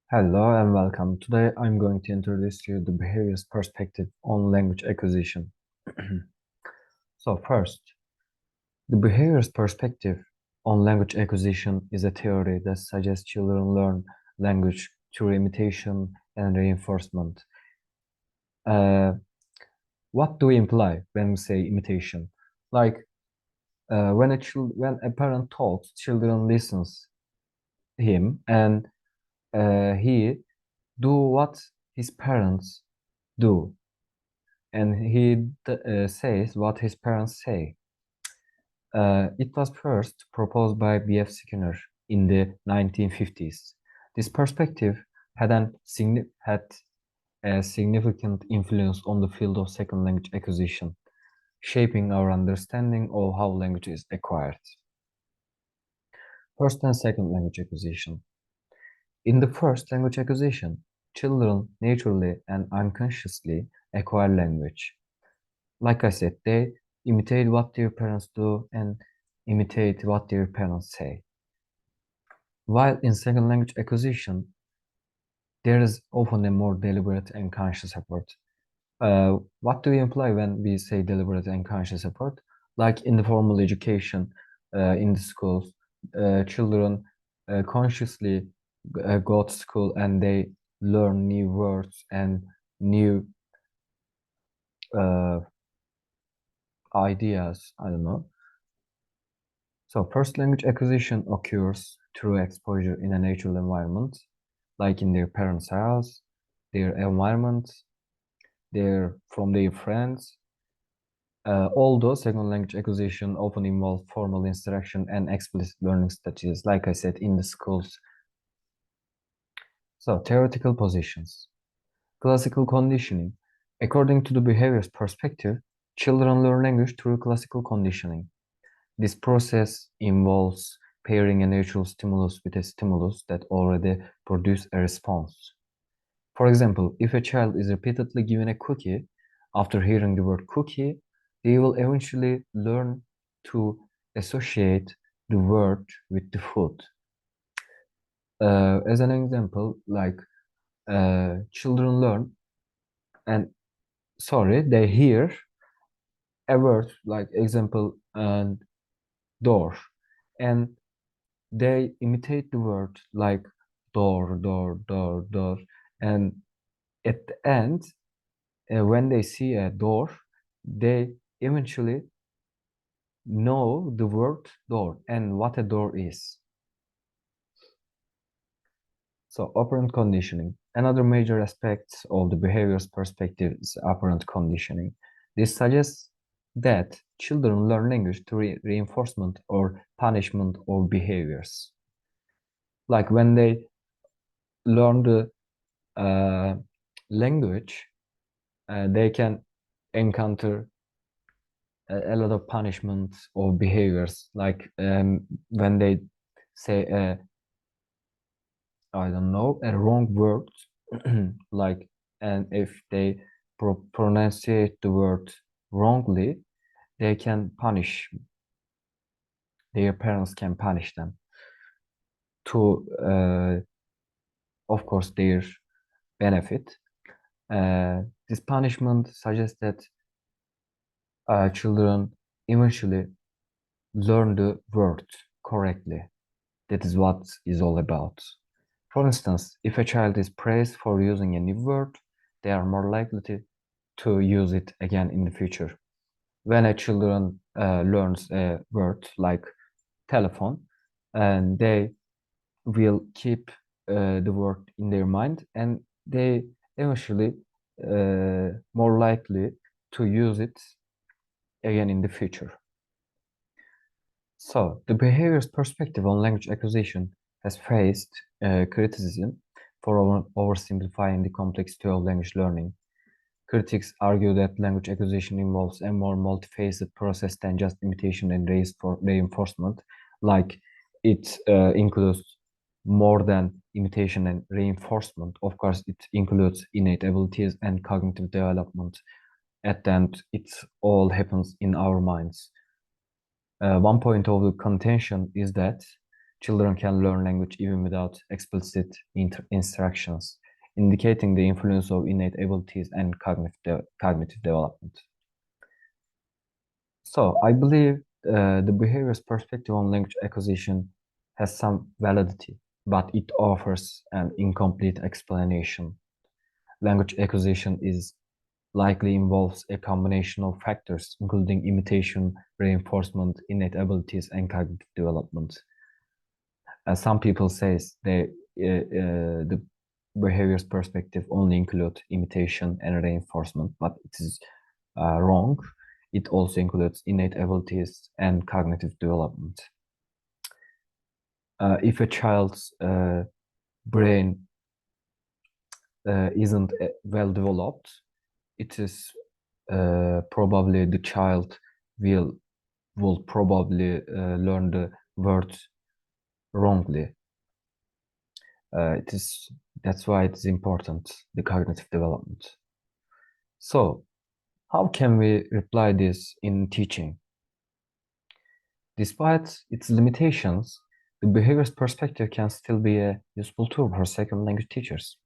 Hello and welcome. Today I'm going to introduce you the behaviorist perspective on language acquisition. So first, the behaviorist perspective on language acquisition is a theory that suggests children learn language through imitation and reinforcement. Uh, what do we imply when we say imitation? Like when a parent talks, children listens him and he do what his parents do, and he says what his parents say. It was first proposed by B.F. Skinner in the 1950s. This perspective had a significant influence on the field of second language acquisition, shaping our understanding of how language is acquired. First and second language acquisition. In the first language acquisition, children naturally and unconsciously acquire language. Like I said, they imitate what their parents do and imitate what their parents say. While in second language acquisition, there is often a more deliberate and conscious effort. What do we imply when we say deliberate and conscious effort? Like in the formal education, in the schools, children consciously go to school and they learn new words and new uh, ideas. I don't know. So first language acquisition occurs through exposure in a natural environment, like in their parents' house, their environment, from their friends. Although second language acquisition often involves formal instruction and explicit learning strategies, like I said, in the schools. So theoretical positions. Classical conditioning. According to the behaviorist perspective, children learn language through classical conditioning. This process involves pairing a natural stimulus with a stimulus that already produces a response. For example, if a child is repeatedly given a cookie, after hearing the word cookie, they will eventually learn to associate the word with the food. As an example, like children learn and they hear a word like example and door, and they imitate the word like door, door, door, door. And at the end, when they see a door, they eventually know the word door and what a door is. So operant conditioning. Another major aspect of the behaviorist perspective is operant conditioning. This suggests that children learn language through reinforcement or punishment of behaviors. Like when they learn the language, they can encounter a lot of punishment of behaviors. Like when they say I don't know, a wrong word, like, and if they pronunciate the word wrongly, they can punish, their parents can punish them to, of course, their benefit. This punishment suggests that children eventually learn the word correctly. That is what is all about. For instance, if a child is praised for using a new word, they are more likely to use it again in the future. When a children learns a word like telephone, and they will keep the word in their mind, and they eventually more likely to use it again in the future. So the behaviorist perspective on language acquisition has faced criticism for oversimplifying the complexity of language learning. Critics argue that language acquisition involves a more multifaceted process than just imitation and reinforcement. Like it includes more than imitation and reinforcement. Of course, it includes innate abilities and cognitive development. At the end, it all happens in our minds. One point of the contention is that Children can learn language even without explicit instructions, indicating the influence of innate abilities and cognitive development. So I believe the behaviorist perspective on language acquisition has some validity, but it offers an incomplete explanation. Language acquisition likely involves a combination of factors, including imitation, reinforcement, innate abilities, and cognitive development. Some people say the behaviorist perspective only includes imitation and reinforcement, but it is wrong. It also includes innate abilities and cognitive development. If a child's brain isn't well developed, it is probably the child will probably learn the words wrongly. That's why it's important, the cognitive development. So, how can we apply this in teaching? Despite its limitations, the behaviorist perspective can still be a useful tool for second language teachers.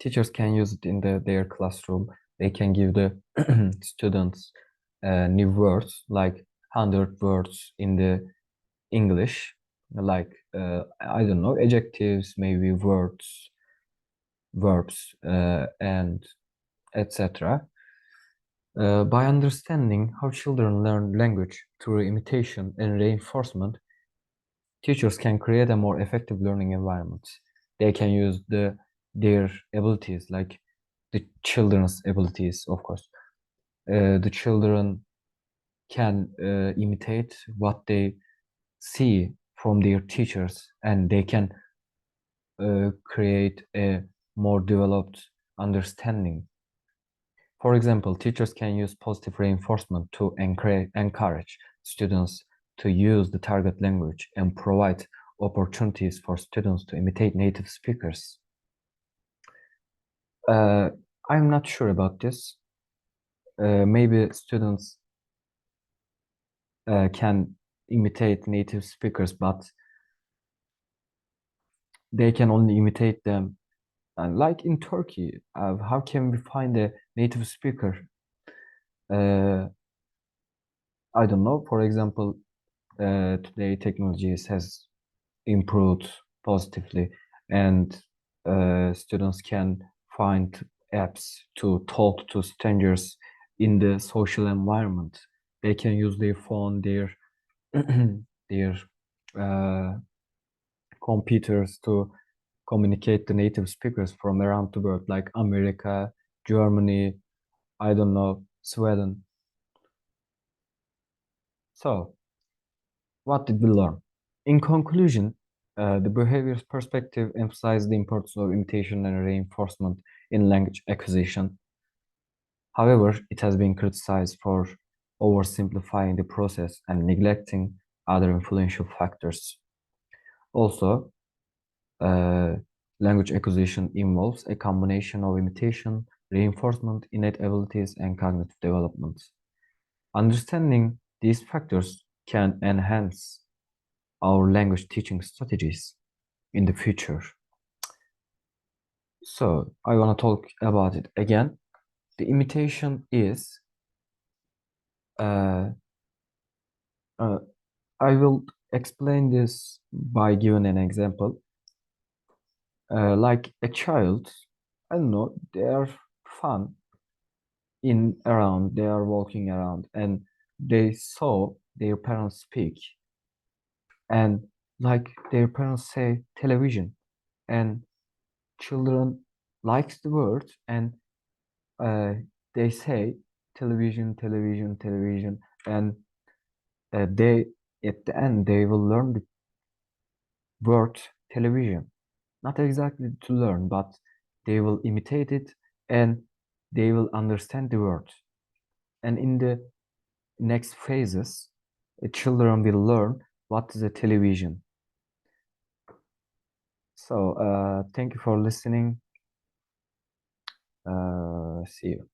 Teachers can use it in their classroom. They can give the students new words, like 100 words in the English, like I don't know, adjectives, maybe words, verbs, and etc. By understanding how children learn language through imitation and reinforcement, teachers can create a more effective learning environment. They can use their abilities, like the children's abilities, of course. The children can imitate what they see from their teachers, and they can create a more developed understanding. For example, teachers can use positive reinforcement to encourage students to use the target language and provide opportunities for students to imitate native speakers. I'm not sure about this. Maybe students can imitate native speakers, but they can only imitate them. And like in Turkey, how can we find a native speaker? I don't know. For example, today technology has improved positively, and students can find apps to talk to strangers in the social environment. They can use their phone, their computers to communicate the native speakers from around the world, like America, Germany, I don't know, Sweden. So, what did we learn? In conclusion, the behaviorist perspective emphasized the importance of imitation and reinforcement in language acquisition. However, it has been criticized for oversimplifying the process and neglecting other influential factors. Also, language acquisition involves a combination of imitation, reinforcement, innate abilities, and cognitive development. Understanding these factors can enhance our language teaching strategies in the future. So I want to talk about it again. The imitation is, I will explain this by giving an example. Like a child, I don't know, they are fun they are walking around, and they saw their parents speak, and like their parents say television, and children likes the word, and they say television, television, television, and they at the end they will learn the word television. Not exactly to learn, but they will imitate it and they will understand the word. And in the next phases, children will learn what is a television. So thank you for listening. See you.